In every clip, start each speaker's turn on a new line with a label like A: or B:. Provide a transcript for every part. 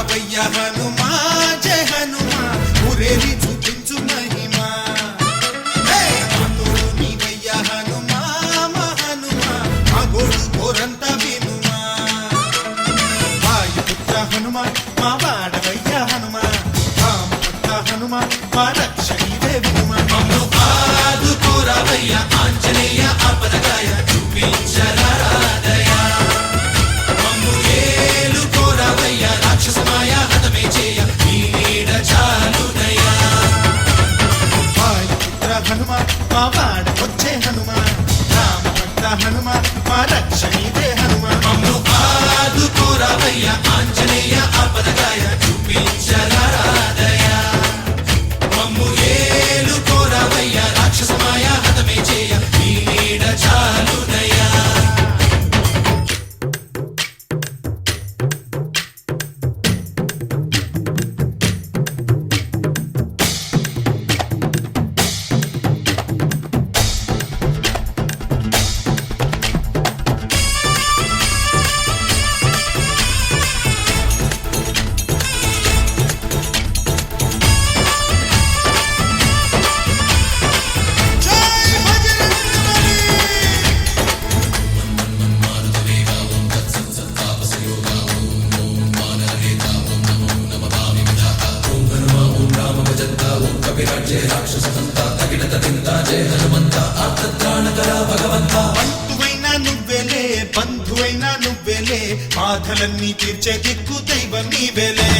A: రావయ్య హనుమా జయ హనుమా ఊరేగి చూపించు మహిమా తోడు నీవయ్య హనుమా మా హనుమా మా గోడు కోరంతా వినుమా వాయుపుత్ర హనుమా మా వాడవయ్య హనుమా రామపుత్ర హనుమా మా రక్షణీవే వినుమా ఆదుకోరావయ్య ఆంజనేయ ఆపదగాయ చూపించరాదయ మమ్ము ఏలుకోరావయ్య రాక్షసమాయ హతమే చేయ నీ నీడ చాలునయ వాయుపుత్ర హనుమా మా వాడకొచ్చే హనుమా రామభక్త హనుమా మా రక్షణీవే హనుమా మమ్ము ఆదుకోరావయ్య ఆంజనేయ ఆపదగాయ చూపించరాదయ మమ్ము ఏలుకోరావయ్య రాక్షసమాయ హతమే చేయ నీ నీడ చాలునయా బంధువైనా నువ్వేలే బంధువైనా నువ్వేలే బాధలన్నీ తీర్చే దిక్కు దైవం నీవేలే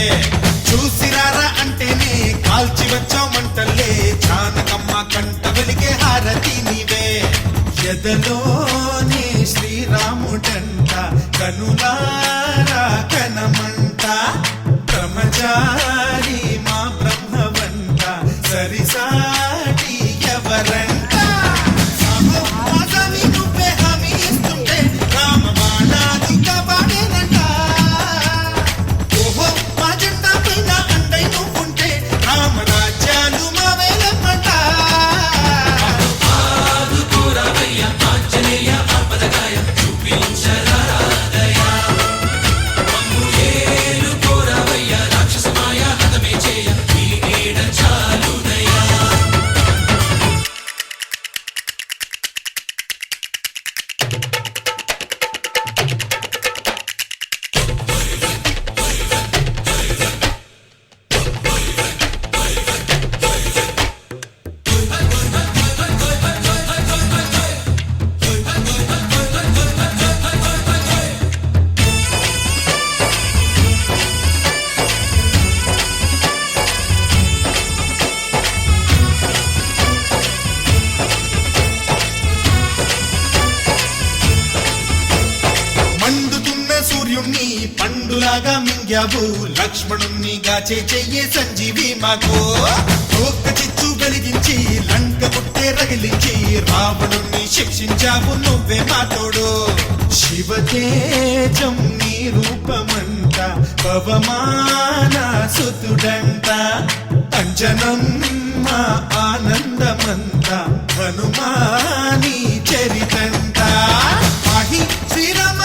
A: చూసిరారా అంటేనే కాల్చి వచ్చామంటలే జానకమ్మ కంట వెలిగే హారతి నీవే ఎదలోనే శ్రీరాముడంట కనులారా కనమంట బ్రహ్మచారి మా బ్రహ్మవంట సరిసాటి ఎవరంట సూర్యుణ్ణి పండులాగా మింగావు లక్ష్మణుణ్ణి గాచే చెయ్యే సంజీవి మాకు ఒక్క చిచ్చు వెలిగించి లంక పుట్టే రగిలించి రావణుణ్ణి శిక్షించావు నువ్వే మాతోడు శివతేజం నీ రూపమంట పవమాన సుతుడంట అంజనం మా ఆనందమంత హనుమాని చరితంట శ్రీరామ